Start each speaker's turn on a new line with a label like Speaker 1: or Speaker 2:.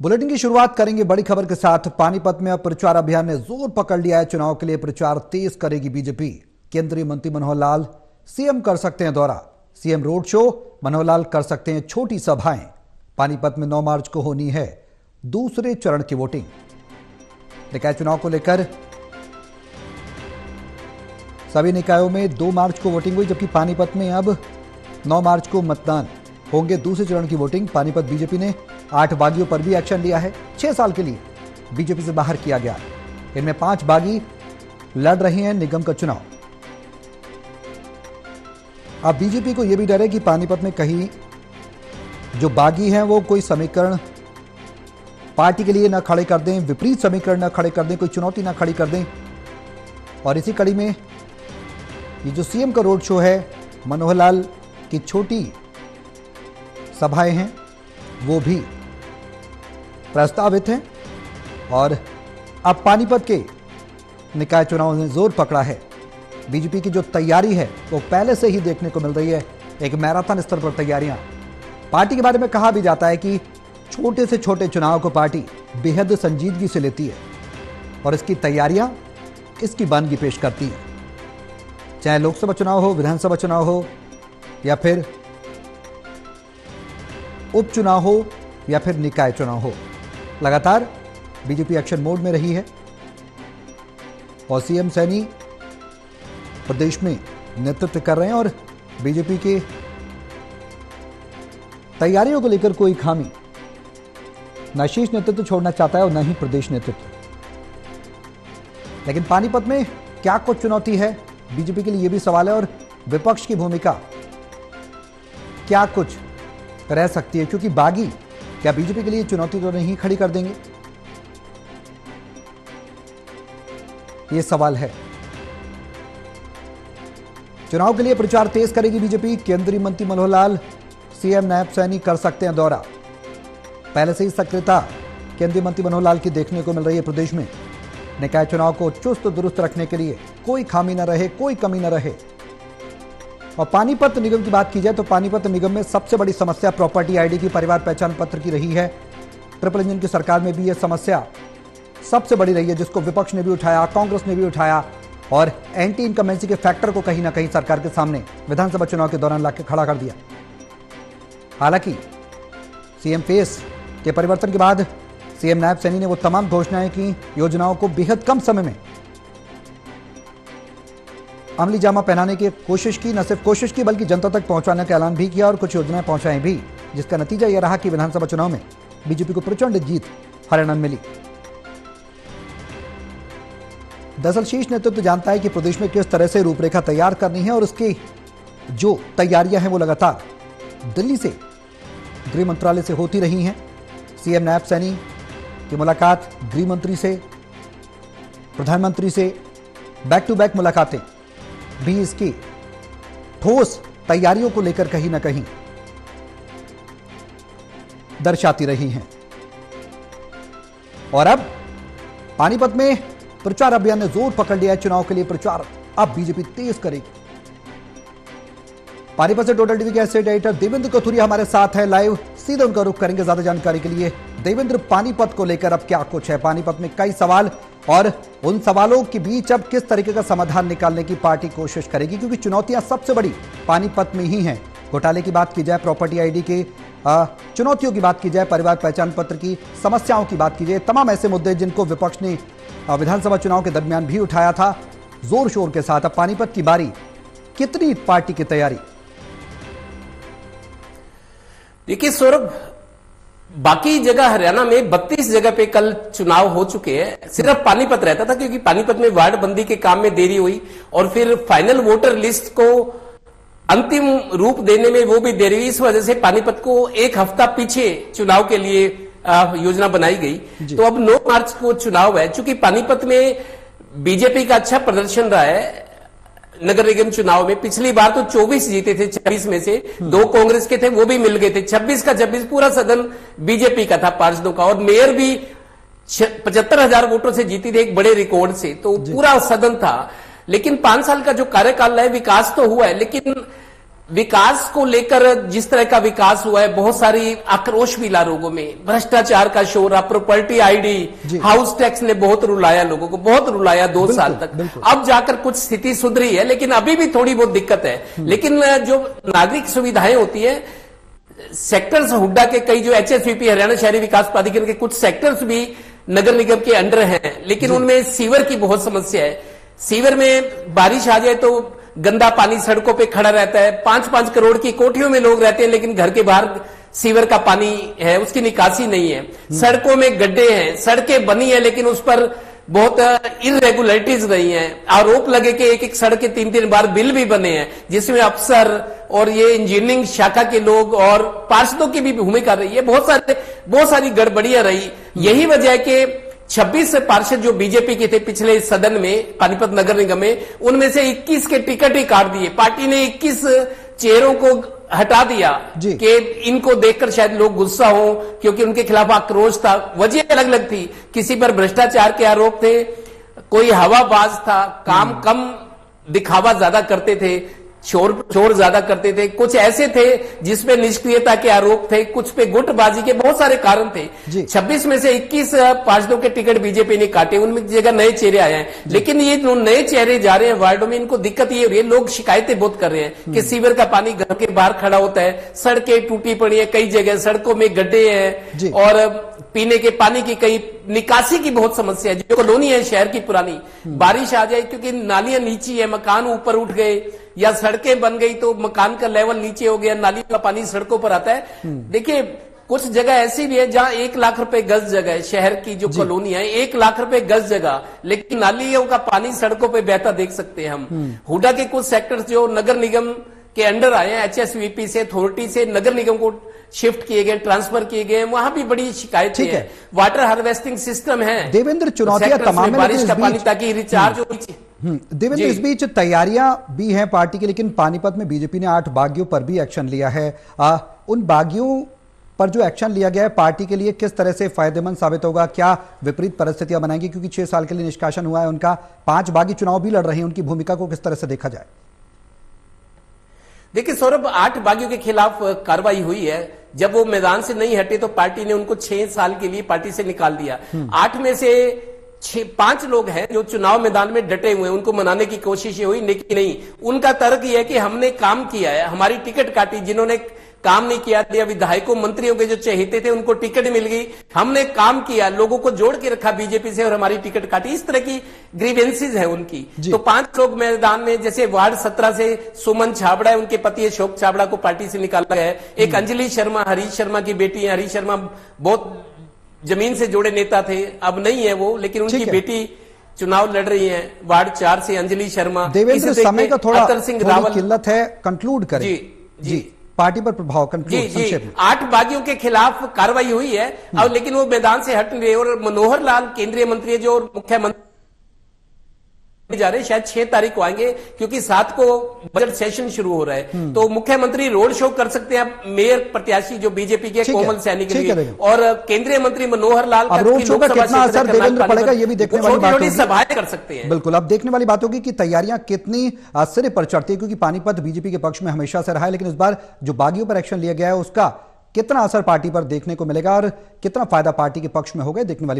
Speaker 1: Bulletin की शुरुआत करेंगे बड़ी खबर के साथ। पानीपत में अब प्रचार अभियान ने जोर पकड़ लिया है। चुनाव के लिए प्रचार तेज करेगी बीजेपी। केंद्रीय मंत्री मनोहर लाल सीएम कर सकते हैं दौरा, CM road show, Manohar Lal कर सकते हैं छोटी सभाएं। पानीपत में 9 मार्च को होनी है दूसरे चरण की वोटिंग। निकाय चुनाव को लेकर सभी निकायों में 2 मार्च को वोटिंग हुई, जबकि पानीपत में अब 9 मार्च को मतदान होंगे दूसरे चरण की वोटिंग। पानीपत बीजेपी ने 8 बागियों पर भी एक्शन लिया है। 6 साल के लिए बीजेपी से बाहर किया गया। इनमें 5 बागी लड़ रही हैं निगम का चुनाव। अब बीजेपी को यह भी डर है कि पानीपत में कहीं जो बागी हैं वो कोई समीकरण पार्टी के लिए न खड़े कर दें, विपरीत समीकरण न खड़े कर दें, कोई चुनौती न खड़ी कर दें। और इसी कड़ी में ये जो सीएम का रोड शो है, मनोहर लाल की छोटी सभाएं हैं, वो भी प्रस्तावित हैं। और अब पानीपत के निकाय चुनाव ने जोर पकड़ा है। बीजेपी की जो तैयारी है वो पहले से ही देखने को मिल रही है। एक मैराथन स्तर पर तैयारियां। पार्टी के बारे में कहा भी जाता है कि छोटे से छोटे चुनाव को पार्टी बेहद संजीदगी से लेती है और इसकी तैयारियां इसकी बानगी पेश करती है। चाहे लोकसभा चुनाव हो, विधानसभा चुनाव हो, या फिर उपचुनाव हो, या फिर निकाय चुनाव हो, लगातार बीजेपी एक्शन मोड में रही है। और सीएम सैनी प्रदेश में नेतृत्व कर रहे हैं और बीजेपी के तैयारियों को लेकर कोई खामी न शीर्ष नेतृत्व छोड़ना चाहता है और न ही प्रदेश नेतृत्व। लेकिन पानीपत में क्या कुछ चुनौती है बीजेपी के लिए, यह भी सवाल है। और विपक्ष की भूमिका क्या कुछ रह सकती है, क्योंकि बागी क्या बीजेपी के लिए चुनौती तो नहीं खड़ी कर देंगे, यह सवाल है। चुनाव के लिए प्रचार तेज करेगी बीजेपी। केंद्रीय मंत्री मनोहर लाल, सीएम नायब सैनी कर सकते हैं दौरा। पहले से ही सक्रियता केंद्रीय मंत्री मनोहर लाल की देखने को मिल रही है प्रदेश में। निकाय चुनाव को चुस्त दुरुस्त रखने के लिए कोई खामी न रहे, कोई कमी न रहे। और पानीपत निगम की बात की जाए तो पानीपत निगम में सबसे बड़ी समस्या प्रॉपर्टी आईडी की, परिवार पहचान पत्र की रही है। ट्रिपल इंजन की सरकार में भी यह समस्या सबसे बड़ी रही है, जिसको विपक्ष ने भी उठाया, कांग्रेस ने भी उठाया और एंटी इनकमेंसी के फैक्टर को कहीं ना कहीं सरकार के सामने विधानसभा चुनाव के दौरान लाकर खड़ा कर दिया। हालांकि सीएम फेस के परिवर्तन के बाद सीएम नायब सैनी ने वो तमाम घोषणाएं की, योजनाओं को बेहद कम समय में अमली जामा पहनाने की कोशिश की। न सिर्फ कोशिश की बल्कि जनता तक पहुंचाने का ऐलान भी किया और कुछ योजनाएं पहुंचाई भी, जिसका नतीजा यह रहा कि विधानसभा चुनाव में बीजेपी को प्रचंड जीत हरियाणा में मिली। दरअसल शीर्ष नेतृत्व जानता है कि प्रदेश में किस तरह से रूपरेखा तैयार करनी है और उसकी जो तैयारियां हैं वो लगातार दिल्ली से, गृह मंत्रालय से होती रही हैं। सीएम नायब सैनी की मुलाकात गृह मंत्री से, प्रधानमंत्री से, बैक टू बैक मुलाकातें भी इसकी ठोस तैयारियों को लेकर कहीं ना कहीं दर्शाती रही हैं। और अब पानीपत में प्रचार अभियान ने जोर पकड़ लिया है। चुनाव के लिए प्रचार अब बीजेपी तेज करेगी। पानीपत से टोटल टीवी के एसोसिएट एडिटर देवेंद्र कथुरिया हमारे साथ है लाइव, सीधे उनका रुख करेंगे ज्यादा जानकारी के लिए। देवेंद्र, पानीपत को लेकर अब क्या कुछ है? पानीपत में कई सवाल और उन सवालों के बीच अब किस तरीके का समाधान निकालने की पार्टी कोशिश करेगी, क्योंकि चुनौतियां सबसे बड़ी पानीपत में ही हैं। घोटाले की बात की जाए, प्रॉपर्टी आईडी के चुनौतियों की बात की जाए, परिवार पहचान पत्र की समस्याओं की बात की जाए, तमाम ऐसे मुद्दे जिनको विपक्ष ने विधानसभा चुनाव के दरमियान भी उठाया था जोर शोर के साथ। अब पानीपत की बारी, कितनी पार्टी की तैयारी?
Speaker 2: देखिए सौरभ, बाकी जगह हरियाणा में 32 जगह पे कल चुनाव हो चुके हैं। सिर्फ पानीपत रहता था क्योंकि पानीपत में वार्ड बंदी के काम में देरी हुई और फिर फाइनल वोटर लिस्ट को अंतिम रूप देने में वो भी देरी हुई। इस वजह से पानीपत को 1 हफ्ता पीछे चुनाव के लिए योजना बनाई गई। तो अब 9 मार्च को चुनाव है। चूंकि पानीपत में बीजेपी का अच्छा प्रदर्शन रहा है नगर निगम चुनाव में, पिछली बार तो 24 जीते थे, 26 में से 2 कांग्रेस के थे, वो भी मिल गए थे। 26 का 26 पूरा सदन बीजेपी का था, पार्षदों का। और मेयर भी 75,000 वोटों से जीती थी, एक बड़े रिकॉर्ड से। तो पूरा सदन था। लेकिन 5 साल का जो कार्यकाल है, विकास तो हुआ है, लेकिन विकास को लेकर जिस तरह का विकास हुआ है, बहुत सारी आक्रोश मिला लोगों में, भ्रष्टाचार का शोर, प्रॉपर्टी आईडी, हाउस टैक्स ने बहुत रुलाया लोगों को, बहुत रुलाया 2 साल तक। अब जाकर कुछ स्थिति सुधरी है, लेकिन अभी भी थोड़ी बहुत दिक्कत है। लेकिन जो नागरिक सुविधाएं होती है, सेक्टर्स हुड्डा के कई जो HSVP हरियाणा शहरी विकास प्राधिकरण के कुछ सेक्टर्स भी नगर निगम के अंडर हैं, लेकिन उनमें सीवर की बहुत समस्या है। सीवर में बारिश आ जाए तो गंदा पानी सड़कों पे खड़ा रहता है। 5-5 करोड़ की कोठियों में लोग रहते हैं, लेकिन घर के बाहर सीवर का पानी है, उसकी निकासी नहीं है। सड़कों में गड्ढे हैं, सड़कें बनी है लेकिन उस पर बहुत इरेगुलरिटीज रही हैं। आरोप लगे कि एक सड़क के 3-3 बार बिल भी बने हैं, जिसमें अफसर और ये इंजीनियरिंग शाखा के लोग और पार्षदों की भी भूमिका रही है। बहुत सारी गड़बड़ियां रही। यही वजह है कि 26 पार्षद जो बीजेपी के थे पिछले सदन में, पानीपत नगर निगम में, उनमें से 21 के टिकट ही काट दिए। पार्टी ने 21 चेहरों को हटा दिया कि इनको देखकर शायद लोग गुस्सा हो, क्योंकि उनके खिलाफ आक्रोश था। वजह अलग अलग थी, किसी पर भ्रष्टाचार के आरोप थे, कोई हवाबाज था, काम कम दिखावा ज्यादा करते थे, शोर ज्यादा करते थे, कुछ ऐसे थे जिसपे निष्क्रियता के आरोप थे, कुछ पे गुटबाजी के बहुत सारे कारण थे। 26 में से 21 पार्षदों के टिकट बीजेपी ने काटे, उनमें जगह नए चेहरे आए हैं। लेकिन ये जो नए चेहरे जा रहे हैं वार्डों में, इनको दिक्कत ये हो रही है, लोग शिकायतें बहुत कर रहे हैं कि सीवर का पानी घर के बाहर खड़ा होता है, सड़कें टूटी पड़ी है, कई जगह सड़कों में गड्ढे हैं और पीने के पानी की कई निकासी की बहुत समस्या है। जो कॉलोनी है शहर की पुरानी, बारिश आ जाए क्योंकि नालियां नीची है, मकान ऊपर उठ गए या सड़कें बन गई तो मकान का लेवल नीचे हो गया, नाली का पानी सड़कों पर आता है। देखिए कुछ जगह ऐसी भी है जहां 1 लाख रुपए गज जगह है, शहर की जो कॉलोनी है 1 लाख रुपए गज जगह, लेकिन नालियों का पानी सड़कों पर बहता देख सकते हैं हम। हुडा के कुछ सेक्टर्स जो नगर निगम के अंडर आए हैं, HSVP से, अथॉरिटी से नगर निगम को शिफ्ट किए गए, ट्रांसफर किए गए, वहां भी बड़ी शिकायतें हैं। वाटर हार्वेस्टिंग सिस्टम है,
Speaker 1: देवेंद्र, चुनौतियां तमाम है,
Speaker 2: बारिश का पानी ताकि रिचार्ज हो।
Speaker 1: देवेंद्र, इस बीच तैयारियां भी हैं पार्टी की, लेकिन पानीपत में बीजेपी ने 8 बागियों पर भी एक्शन लिया है। उन बागियों पर जो एक्शन लिया गया है पार्टी के लिए किस तरह से फायदेमंद साबित होगा? क्या विपरीत परिस्थितियां बनाएंगी? क्योंकि 6 साल के लिए निष्कासन हुआ है उनका, 5 बागी चुनाव भी लड़ रहे हैं, उनकी भूमिका को किस तरह से देखा जाए?
Speaker 2: देखिए सौरभ, 8 बागियों के खिलाफ कार्रवाई हुई है। जब वो मैदान से नहीं हटे तो पार्टी ने उनको 6 साल के लिए पार्टी से निकाल दिया। 8 में से 5 लोग हैं जो चुनाव मैदान में डटे हुए हैं, उनको मनाने की कोशिश हुई, लेकिन नहीं। उनका तर्क यह है कि हमने काम किया है, हमारी टिकट काटी, जिन्होंने काम नहीं किया, दिया विधायकों मंत्रियों के जो चहेते थे उनको टिकट मिल गई, हमने काम किया, लोगों को जोड़ के रखा बीजेपी से और हमारी टिकट काटी। इस तरह की ग्रीवेंसीज है उनकी। तो 5 लोग मैदान में, जैसे वार्ड 17 से सुमन छाबड़ा है, उनके पति अशोक छाबड़ा को पार्टी से निकाला गया है। एक अंजलि शर्मा, हरीश शर्मा की बेटी है। हरीश शर्मा बहुत जमीन से जुड़े नेता थे, अब नहीं है वो, लेकिन उनकी बेटी चुनाव लड़ रही है। वार्ड 4 से अंजलि शर्मा।
Speaker 1: देवेंद्र, समय का थोड़ा किल्लत है, कंक्लूड करें। जी, पार्टी पर प्रभाव कंक्लूड संक्षेप में।
Speaker 2: 8 बागियों के खिलाफ कार्रवाई हुई है, और लेकिन वो मैदान से हट नहीं रहे। और मनोहर लाल केंद्रीय मंत्री है जो, और मुख्यमंत्री जा रहे, शायद 6 तारीख को आएंगे, क्योंकि 7 को बजट सेशन शुरू हो रहा है। तो मुख्यमंत्री रोड शो कर सकते हैं मेयर प्रत्याशी जो बीजेपी के कोमल सैनी के लिए, और केंद्रीय मंत्री मनोहर लाल
Speaker 1: का रोड शो का कितना असर देवेंद्र पड़ेगा, ये भी देखने वाली बात होगी।
Speaker 2: सभाएं कर सकते हैं।
Speaker 1: बिल्कुल, अब देखने वाली बात होगी कि तैयारियां कितनी सिरे पर चढ़ती है, क्योंकि पानीपत बीजेपी के पक्ष में हमेशा से रहा है, लेकिन इस बार जो बागियों पर एक्शन लिया गया है उसका कितना असर पार्टी पर देखने को मिलेगा और कितना फायदा पार्टी के पक्ष में होगा, देखने वाली